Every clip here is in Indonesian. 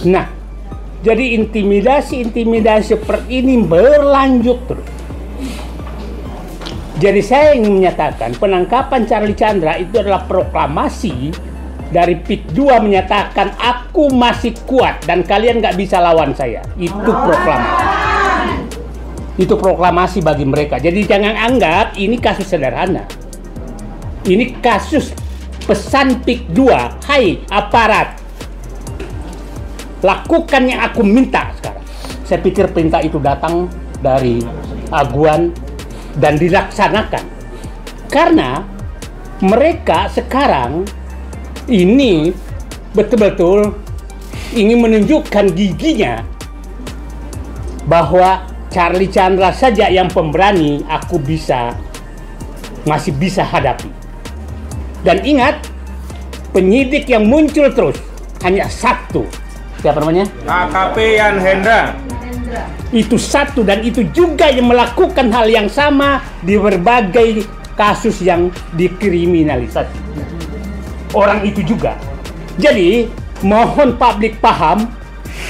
Nah, jadi intimidasi seperti ini berlanjut terus. Jadi saya ingin menyatakan penangkapan Charlie Chandra itu adalah proklamasi dari PIK 2 menyatakan aku masih kuat dan kalian nggak bisa lawan saya. Itu proklamasi. Itu proklamasi bagi mereka. Jadi jangan anggap ini kasus sederhana. Ini kasus pesan PIK 2. Hai aparat, lakukan yang aku minta sekarang. Saya pikir perintah itu datang dari aguan dan dilaksanakan. Karena mereka sekarang ini betul-betul ingin menunjukkan giginya bahwa Charlie Chandra saja yang pemberani aku masih bisa hadapi. Dan ingat, penyidik yang muncul terus hanya satu. Siapa namanya? AKP Yan Hendra. Itu satu, dan itu juga yang melakukan hal yang sama di berbagai kasus yang dikriminalisasi. Orang itu juga. Jadi, mohon publik paham,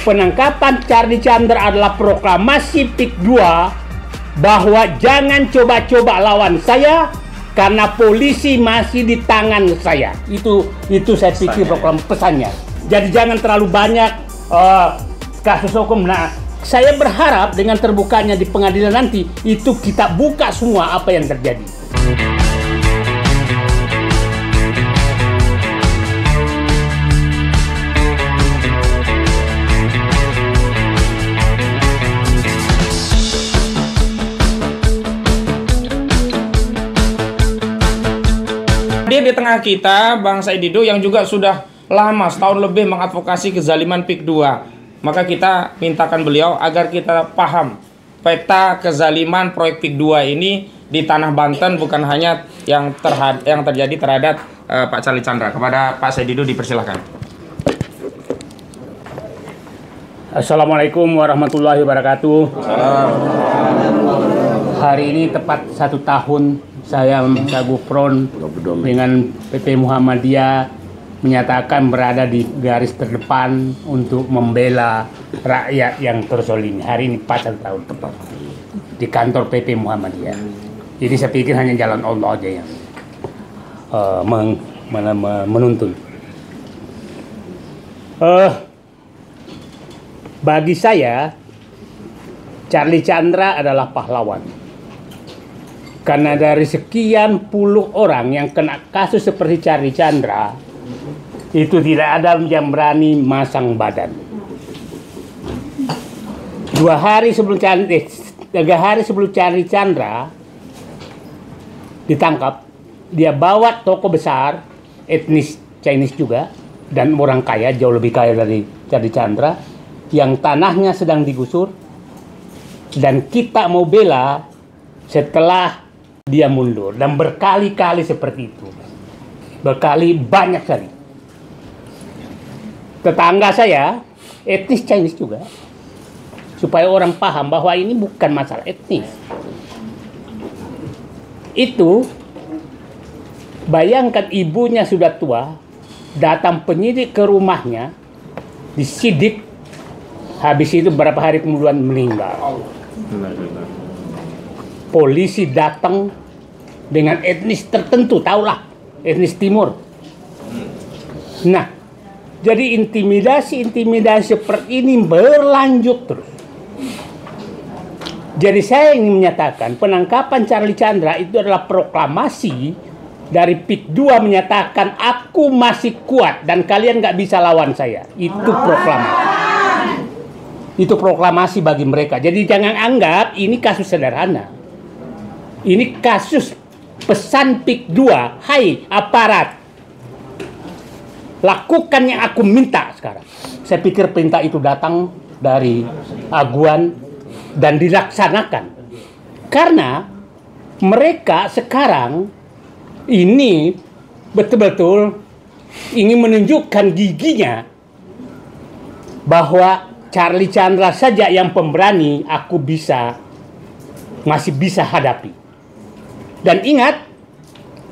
penangkapan Charlie Chandra adalah proklamasi PIK 2 bahwa jangan coba-coba lawan saya karena polisi masih di tangan saya. Itu saya pikir proklamasi pesannya. Jadi jangan terlalu banyak kasus hukum. Nah, saya berharap dengan terbukanya di pengadilan nanti, itu kita buka semua apa yang terjadi. Di tengah kita, Bang Said Didu yang juga sudah lama, setahun lebih mengadvokasi kezaliman PIK 2. Maka kita mintakan beliau agar kita paham peta kezaliman proyek PIK 2 ini di tanah Banten, bukan hanya yang terjadi terhadap Pak Charlie Chandra. Kepada Pak Said Didu dipersilahkan. Assalamualaikum warahmatullahi wabarakatuh. Hari ini tepat 1 tahun saya mencabuh front dengan PP Muhammadiyah, menyatakan berada di garis terdepan untuk membela rakyat yang terzolimi. Hari ini pas 1 tahun tepat di kantor PP Muhammadiyah. Jadi saya pikir hanya jalan Allah aja yang menuntun. Bagi saya, Charlie Chandra adalah pahlawan. Karena dari sekian puluh orang yang kena kasus seperti Charlie Chandra, itu tidak ada yang berani masang badan. 3 hari sebelum Charlie Chandra ditangkap, dia bawa toko besar, etnis Chinese juga, dan orang kaya, jauh lebih kaya dari Charlie Chandra, yang tanahnya sedang digusur, dan kita mau bela setelah dia mundur, dan berkali-kali seperti itu, banyak kali. Tetangga saya etnis Chinese juga, supaya orang paham bahwa ini bukan masalah etnis. Itu bayangkan, ibunya sudah tua, datang penyidik ke rumahnya, disidik, habis itu beberapa hari kemudian meninggal. Polisi datang dengan etnis tertentu, tahulah, etnis timur. Nah, jadi intimidasi seperti ini berlanjut terus. Jadi saya ingin menyatakan penangkapan Charlie Chandra itu adalah proklamasi dari PIK 2 menyatakan aku masih kuat dan kalian nggak bisa lawan saya. Itu proklamasi. Itu proklamasi bagi mereka. Jadi jangan anggap ini kasus sederhana. Ini kasus pesan PIK 2. Hai aparat, lakukan yang aku minta sekarang. Saya pikir perintah itu datang dari aguan dan dilaksanakan. Karena mereka sekarang ini betul-betul ingin menunjukkan giginya bahwa Charlie Chandra saja yang pemberani aku masih bisa hadapi. Dan ingat,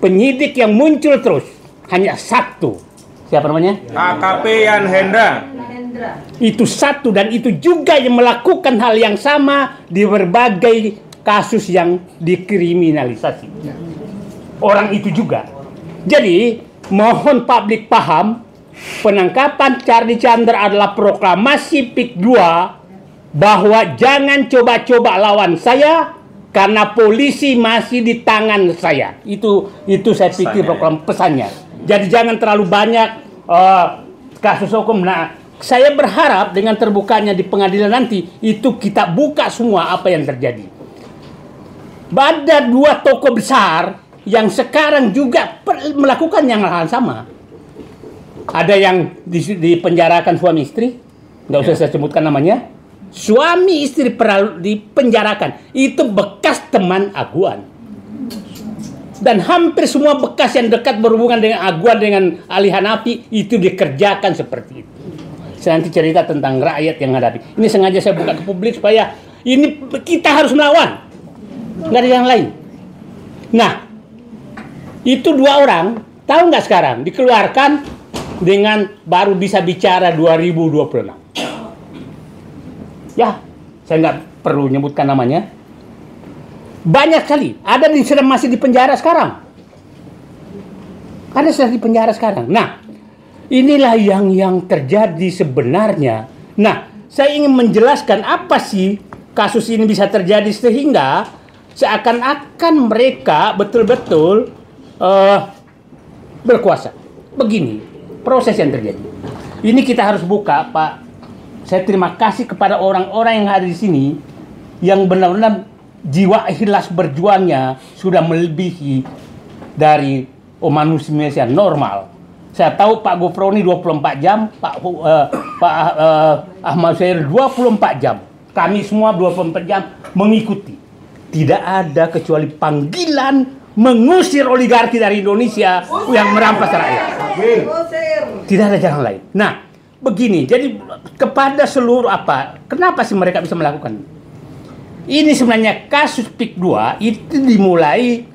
penyidik yang muncul terus hanya satu. Siapa namanya? AKP Yan Hendra. Itu satu, dan itu juga yang melakukan hal yang sama di berbagai kasus yang dikriminalisasi. Orang itu juga. Jadi mohon publik paham, penangkapan Charlie Chandra adalah proklamasi PIK 2 bahwa jangan coba-coba lawan saya karena polisi masih di tangan saya. Itu saya pikir program pesannya. Jadi jangan terlalu banyak kasus hukum. Nah, saya berharap dengan terbukanya di pengadilan nanti itu kita buka semua apa yang terjadi. Ada dua tokoh besar yang sekarang juga melakukan yang hal sama. Ada yang dipenjarakan suami istri, nggak usah saya sebutkan namanya. Suami istri dipenjarakan, itu bekas teman Aguan. Dan hampir semua bekas yang dekat berhubungan dengan Aguan, dengan Ali Hanafi, itu dikerjakan seperti itu. Saya nanti cerita tentang rakyat yang hadapi. Ini sengaja saya buka ke publik supaya ini kita harus melawan, nggak ada yang lain. Nah, itu dua orang, tahu nggak sekarang dikeluarkan dengan baru bisa bicara 2026. Ya, saya nggak perlu nyebutkan namanya. Banyak sekali, ada yang sedang masih di penjara sekarang. Ada sedang di penjara sekarang. Nah, inilah yang terjadi sebenarnya. Nah, saya ingin menjelaskan apa sih kasus ini bisa terjadi sehingga seakan-akan mereka betul-betul berkuasa. Begini proses yang terjadi. Ini kita harus buka, Pak. Saya terima kasih kepada orang-orang yang ada di sini yang benar-benar jiwa ikhlas berjuangnya sudah melebihi dari manusia normal. Saya tahu Pak Gufroni 24 jam, Pak Ahmad Syahir 24 jam. Kami semua 24 jam mengikuti. Tidak ada kecuali panggilan mengusir oligarki dari Indonesia yang merampas rakyat. Tidak ada jalan lain. Nah, begini, jadi kepada seluruh kenapa sih mereka bisa melakukan? Ini sebenarnya kasus PIK 2 itu dimulai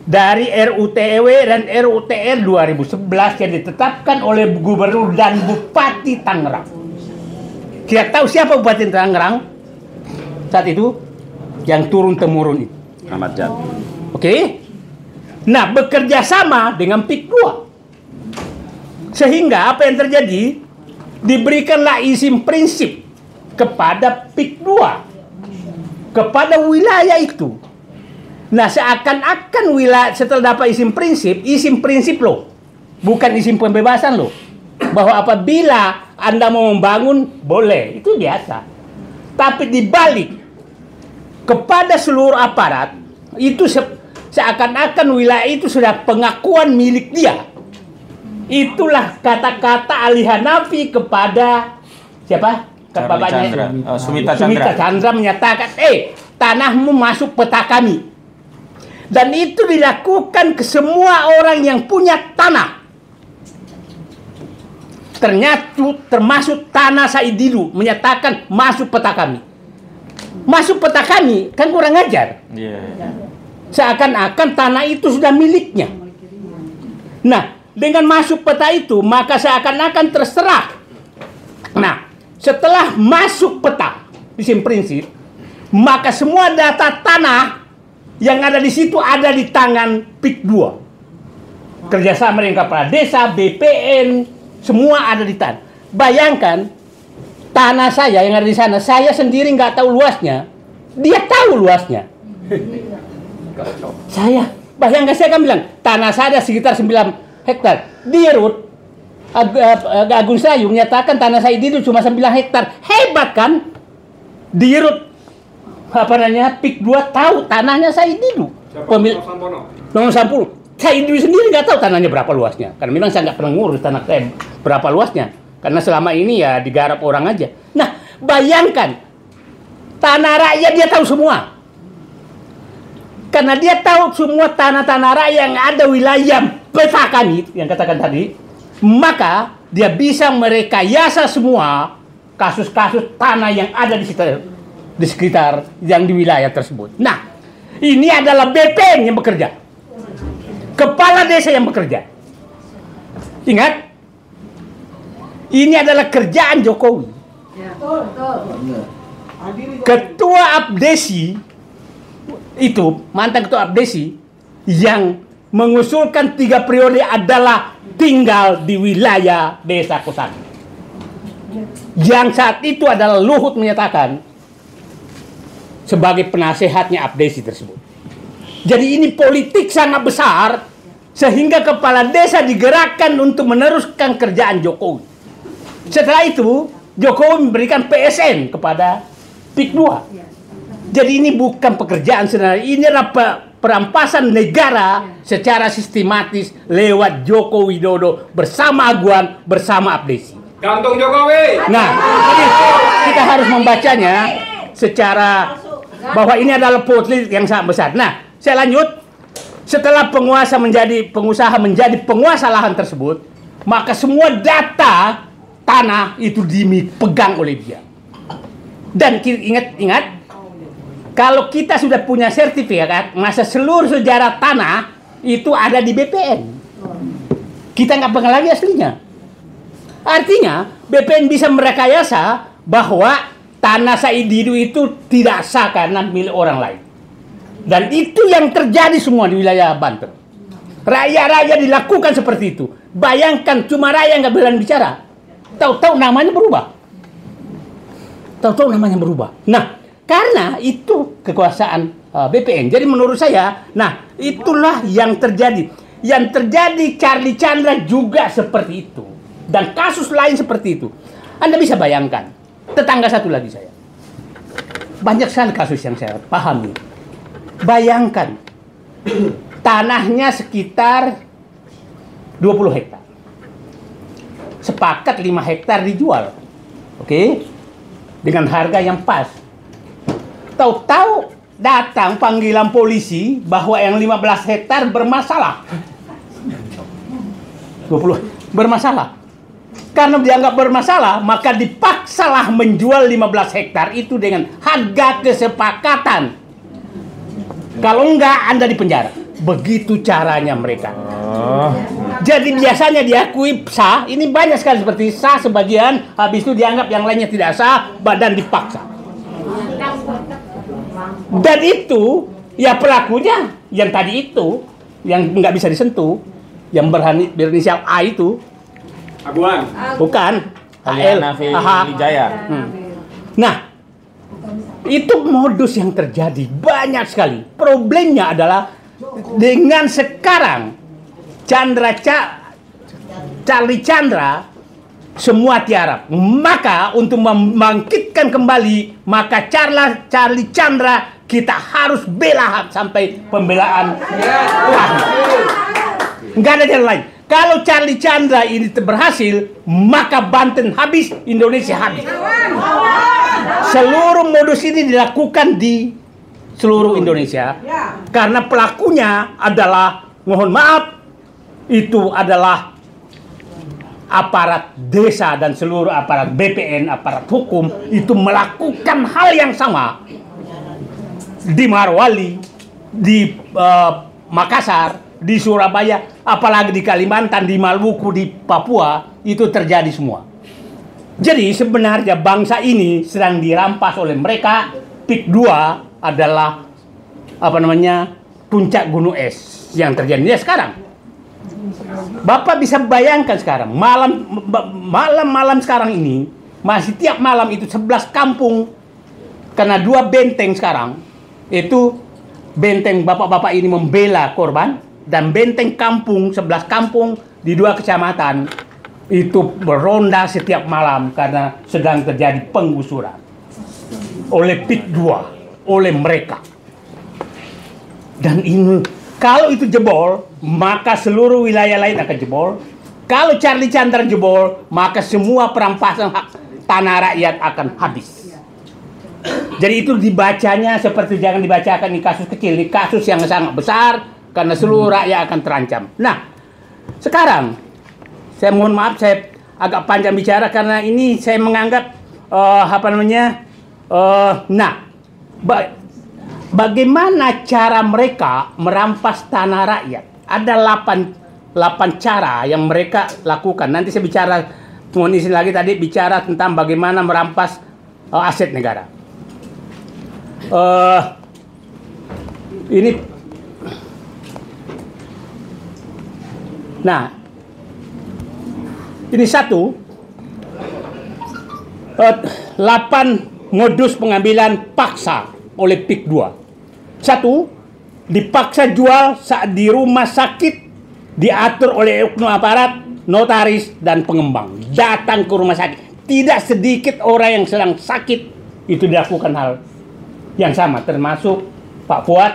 dari RUTEW dan RUTR 2011 yang ditetapkan oleh Gubernur dan Bupati Tangerang. Kita tahu siapa Bupati Tangerang saat itu? Yang turun-temurun itu. Ahmad Jad. Oke? Nah, bekerja sama dengan PIK 2. Sehingga apa yang terjadi? Diberikanlah izin prinsip kepada PIK 2, kepada wilayah itu. Nah, seakan-akan wilayah setelah dapat izin prinsip loh, bukan izin pembebasan loh, bahwa apabila Anda mau membangun boleh, itu biasa. Tapi dibalik kepada seluruh aparat itu seakan-akan wilayah itu sudah pengakuan milik dia. Itulah kata-kata Ali Hanafi kepada siapa? Bapaknya Sumita Chandra menyatakan, tanahmu masuk peta kami. Dan itu dilakukan ke semua orang yang punya tanah. Ternyata termasuk tanah Said Didu menyatakan masuk peta kami. Masuk peta kami kan kurang ajar. Seakan-akan tanah itu sudah miliknya. Nah, dengan masuk peta itu, maka seakan-akan terserah. Nah, setelah masuk peta, izin prinsip, maka semua data tanah yang ada di situ ada di tangan PIK 2. Kerjasama dengan kepala desa, BPN, semua ada di tangan. Bayangkan, tanah saya yang ada di sana, saya sendiri nggak tahu luasnya. Dia tahu luasnya. Bayangkan saya kan bilang, tanah saya sekitar 9 hektar. Di Rut Agung Sayu menyatakan tanah saya itu cuma 9 hektar. Hebat kan? Di Rut PIK 2 tahu tanahnya saya itu. Pemilik Nomor Sampono. Saya itu sendiri nggak tahu tanahnya berapa luasnya. Karena memang saya nggak pernah ngurus tanah berapa luasnya. Karena selama ini ya digarap orang aja. Nah, bayangkan tanah rakyat dia tahu semua. Karena dia tahu semua tanah-tanah rakyat yang ada wilayah peta kami, yang katakan tadi, maka dia bisa merekayasa semua kasus-kasus tanah yang ada di sekitar yang di wilayah tersebut. Nah, ini adalah BPN yang bekerja. Kepala desa yang bekerja. Ingat, Ini adalah kerjaan Jokowi. Ketua Abdesi itu, mantan ketua Abdesi yang mengusulkan 3 periode adalah tinggal di wilayah Desa Kosambi. Yang saat itu adalah Luhut menyatakan sebagai penasehatnya Abdesi tersebut. Jadi ini politik sangat besar sehingga kepala desa digerakkan untuk meneruskan kerjaan Jokowi. Setelah itu Jokowi memberikan PSN kepada PIK 2. Jadi ini bukan pekerjaan sederhana, ini adalah perampasan negara secara sistematis lewat Joko Widodo bersama Aguan, bersama Abdesi. Gantung Jokowi. Nah, jadi kita harus membacanya secara bahwa ini adalah politik yang sangat besar. Nah, saya lanjut. Setelah pengusaha menjadi penguasa lahan tersebut, maka semua data tanah itu dipegang oleh dia. Dan ingat, kalau kita sudah punya sertifikat, masa seluruh sejarah tanah itu ada di BPN. Kita nggak pegang lagi aslinya. Artinya BPN bisa merekayasa bahwa tanah Said Didu itu tidak sah karena milik orang lain. Dan itu yang terjadi semua di wilayah Banten. Raja-raja dilakukan seperti itu. Bayangkan cuma raja nggak berani bicara. Tahu-tahu namanya berubah. Nah, karena itu kekuasaan BPN. Jadi menurut saya, nah itulah yang terjadi. Yang terjadi Charlie Chandra juga seperti itu. Dan kasus lain seperti itu. Anda bisa bayangkan. Tetangga satu lagi saya. Banyak sekali kasus yang saya pahami. Bayangkan, tanahnya sekitar 20 hektar. Sepakat 5 hektar dijual. Oke? Dengan harga yang pas. Tahu-tahu datang panggilan polisi bahwa yang 15 hektar bermasalah. 20 bermasalah. Karena dianggap bermasalah, maka dipaksalah menjual 15 hektar itu dengan harga kesepakatan. Kalau enggak, Anda dipenjara. Begitu caranya mereka. Jadi biasanya diakui sah. Ini banyak sekali seperti sah sebagian, habis itu dianggap yang lainnya tidak sah, badan dipaksa. Dan itu, ya pelakunya yang tadi itu, yang nggak bisa disentuh, yang berinisial A itu, Aguan. bukan. Aliana Wijaya. Nah, itu modus yang terjadi banyak sekali. Problemnya adalah dengan sekarang Charlie Chandra semua tiarap. Maka untuk membangkitkan kembali, maka Charlie Chandra kita harus bela sampai pembelaan terakhir. Nggak ada jalan lain. Kalau Charlie Chandra ini berhasil, maka Banten habis, Indonesia habis. Seluruh modus ini dilakukan di seluruh Indonesia karena pelakunya adalah, mohon maaf, itu adalah aparat desa dan seluruh aparat BPN, aparat hukum itu melakukan hal yang sama di Marwali, di Makassar, di Surabaya, apalagi di Kalimantan, di Maluku, di Papua, itu terjadi semua. Jadi sebenarnya bangsa ini sedang dirampas oleh mereka. PIK 2 adalah puncak gunung es yang terjadi sekarang. Bapak bisa bayangkan sekarang malam sekarang ini masih tiap malam itu 11 kampung karena 2 benteng sekarang itu benteng bapak-bapak ini membela korban dan benteng kampung 11 kampung di 2 kecamatan itu beronda setiap malam karena sedang terjadi penggusuran oleh PIK 2 oleh mereka. Dan ini kalau itu jebol, maka seluruh wilayah lain akan jebol. Kalau Charlie Chandra jebol, maka semua perampasan hak tanah rakyat akan habis. Jadi itu dibacanya seperti jangan dibacakan ini kasus kecil, ini kasus yang sangat besar karena seluruh rakyat akan terancam. Nah, sekarang saya mohon maaf saya agak panjang bicara karena ini saya menganggap bagaimana cara mereka merampas tanah rakyat? Ada 8 cara yang mereka lakukan. Nanti saya bicara mohon izin lagi tadi bicara tentang bagaimana merampas aset negara. Ini, nah, ini 8 modus pengambilan paksa oleh PIK 2. 1. Dipaksa jual saat di rumah sakit, diatur oleh oknum aparat, notaris, dan pengembang. Datang ke rumah sakit. Tidak sedikit orang yang sedang sakit itu dilakukan hal yang sama, termasuk Pak Fuad,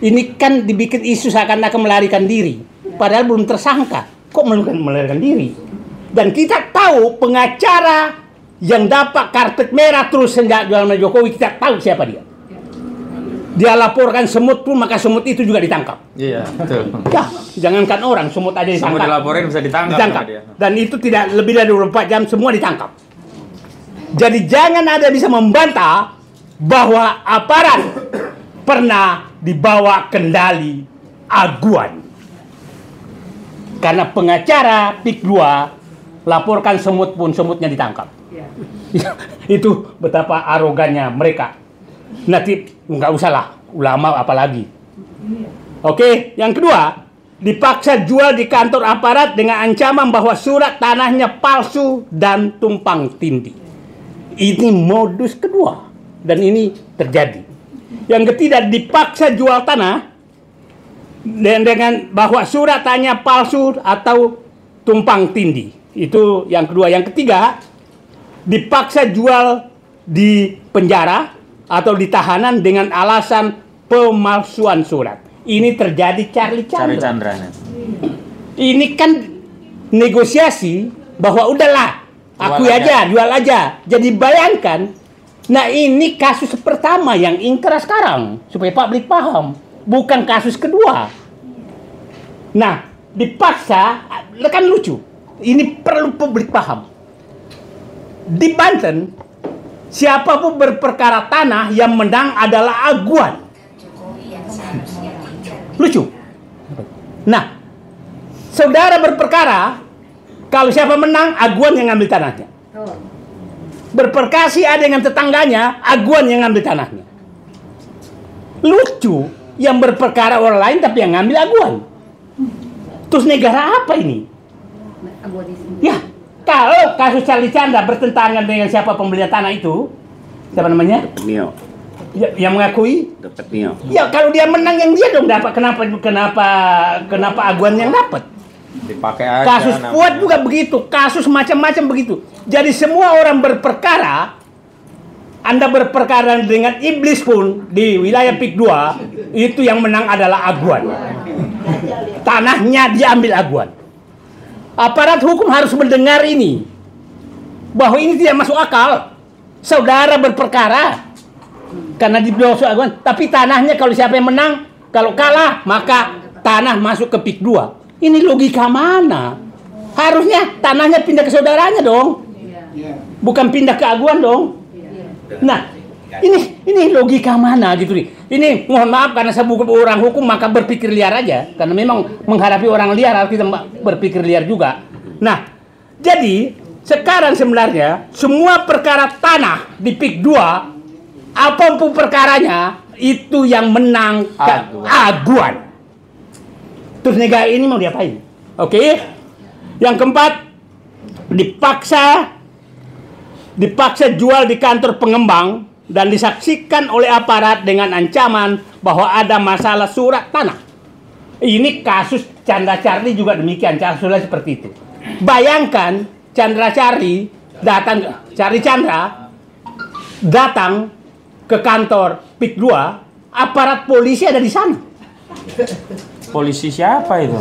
ini kan dibikin isu seakan-akan melarikan diri, padahal belum tersangka. Kok melarikan diri? Dan kita tahu pengacara yang dapat karpet merah terus sejak jualan Jokowi, kita tahu siapa dia. Dia laporkan semut pun, maka semut itu juga ditangkap. Iya, betul. Ya, jangankan orang, semut aja ditangkap. Semua dilaporin bisa ditangkap. Dan itu tidak lebih dari 24 jam semua ditangkap. Jadi jangan ada bisa membantah bahwa aparat pernah dibawa kendali aguan. Karena pengacara PIK 2 laporkan semut pun semutnya ditangkap. Itu betapa arogannya mereka. Nanti nggak usahlah ulama apalagi. Oke, yang kedua, dipaksa jual di kantor aparat dengan ancaman bahwa surat tanahnya palsu dan tumpang tindih. Ini modus kedua dan ini terjadi. Yang ketiga, dipaksa jual tanah dengan bahwa surat tanahnya palsu atau tumpang tindih. Itu yang kedua. Yang ketiga, dipaksa jual di penjara atau di tahanan dengan alasan pemalsuan surat. Ini terjadi Charlie Chandra. Ini kan negosiasi bahwa udahlah, akui aja, jual aja. Jadi bayangkan, nah ini kasus pertama yang ingkrah sekarang, supaya publik paham. Bukan kasus kedua. Nah, dipaksa, kan lucu. Ini perlu publik paham. Di Banten, siapapun berperkara tanah yang menang adalah aguan. Lucu. Nah, saudara berperkara, kalau siapa menang, aguan yang ngambil tanahnya. Berperkasi ada dengan tetangganya, aguan yang ngambil tanahnya. Lucu, yang berperkara orang lain tapi yang ngambil aguan. Terus negara apa ini? Ya, kalau kasus Charlie Chandra bertentangan dengan siapa pembeli tanah itu, siapa namanya? Mio. Ya, yang mengakui? Dr. Mio. Ya, kalau dia menang yang dia dong dapat. Kenapa aguan yang dapat? Dipakai aja. Kasus Fuad juga begitu, kasus macam-macam begitu. Jadi semua orang berperkara, Anda berperkara dengan iblis pun di wilayah PIK 2, itu yang menang adalah aguan. Tanahnya diambil aguan. Aparat hukum harus mendengar ini, bahwa ini tidak masuk akal. Saudara berperkara karena diblokir aguan, tapi tanahnya kalau siapa yang menang, kalau kalah maka tanah masuk ke PIK 2. Ini logika mana? Harusnya tanahnya pindah ke saudaranya dong, bukan pindah ke aguan dong. Nah, ini logika mana gitu nih? Ini mohon maaf karena saya bukan orang hukum maka berpikir liar aja. Karena memang menghadapi orang liar harus kita berpikir liar juga. Nah, jadi sekarang sebenarnya semua perkara tanah di PIK 2, apapun perkaranya itu yang menang aguan. Terus negara ini mau diapain? Oke. Yang keempat, dipaksa jual di kantor pengembang dan disaksikan oleh aparat dengan ancaman bahwa ada masalah surat tanah. Ini kasus Chandra Charlie juga demikian, kasusnya seperti itu. Bayangkan Chandra Charlie Chandra datang ke kantor PIK 2, aparat polisi ada di sana. Polisi siapa itu?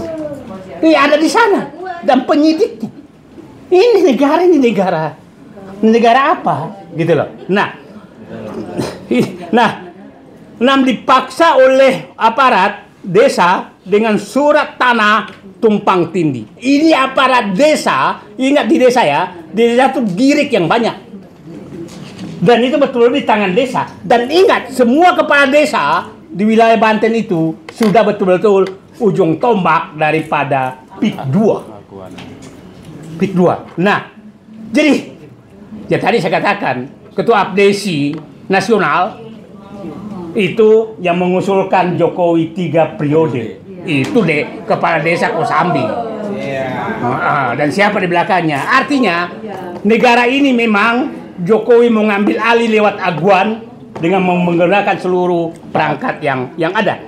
Ini ada di sana dan penyidiknya. Ini negara apa gitu loh. Nah, dipaksa oleh aparat desa dengan surat tanah tumpang tindih. Ini aparat desa, ingat di desa ya, di desa itu girik yang banyak. Dan itu betul di tangan desa. Dan ingat, semua kepala desa di wilayah Banten itu sudah betul-betul ujung tombak daripada PIK 2. PIK 2. Nah, jadi ya tadi saya katakan Ketua Abdesi Nasional itu yang mengusulkan Jokowi 3 periode. Itu deh Kepala Desa Kosambi. Dan siapa di belakangnya? Artinya negara ini memang Jokowi mau ngambil alih lewat aguan dengan menggunakan seluruh perangkat yang ada.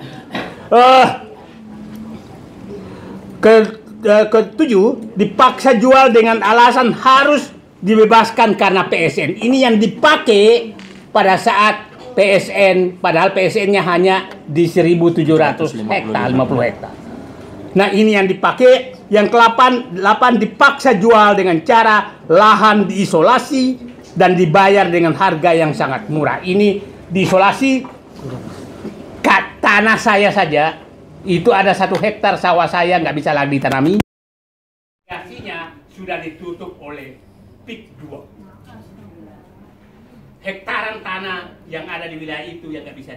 Ketujuh, dipaksa jual dengan alasan harus dibebaskan karena PSN. Ini yang dipakai pada saat PSN, padahal PSN-nya hanya di 1.700 hektar, 50 hektar. Nah, ini yang dipakai. Yang ke-8 dipaksa jual dengan cara lahan diisolasi dan dibayar dengan harga yang sangat murah. Ini diisolasi, tanah saya saja itu ada 1 hektar sawah saya nggak bisa lagi ditanami. Irigasinya sudah ditutup oleh PIK 2. Hektaran tanah yang ada di wilayah itu yang nggak bisa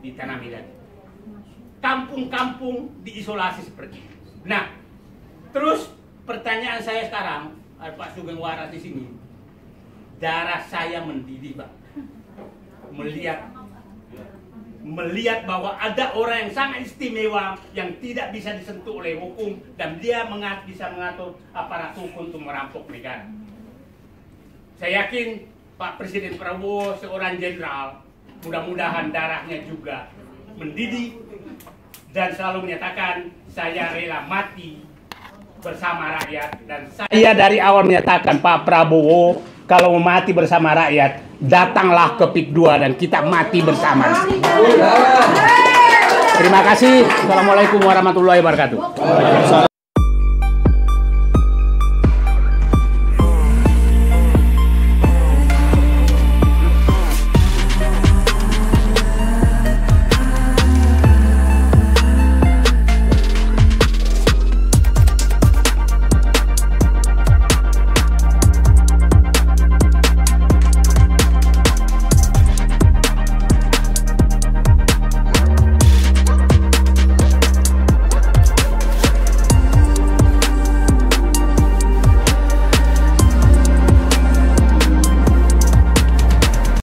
ditanami lagi. Kampung-kampung diisolasi seperti itu. Nah, terus pertanyaan saya sekarang, Pak Sugeng Waras di sini, darah saya mendidih, Pak. Melihat bahwa ada orang yang sangat istimewa yang tidak bisa disentuh oleh hukum dan dia bisa mengatur aparat hukum untuk merampok negara. Saya yakin Pak Presiden Prabowo seorang jenderal, mudah-mudahan darahnya juga mendidih dan selalu menyatakan saya rela mati bersama rakyat. Dan saya dari awal menyatakan Pak Prabowo kalau mau mati bersama rakyat, datanglah ke PIK 2 dan kita mati bersama. Terima kasih. Assalamualaikum warahmatullahi wabarakatuh.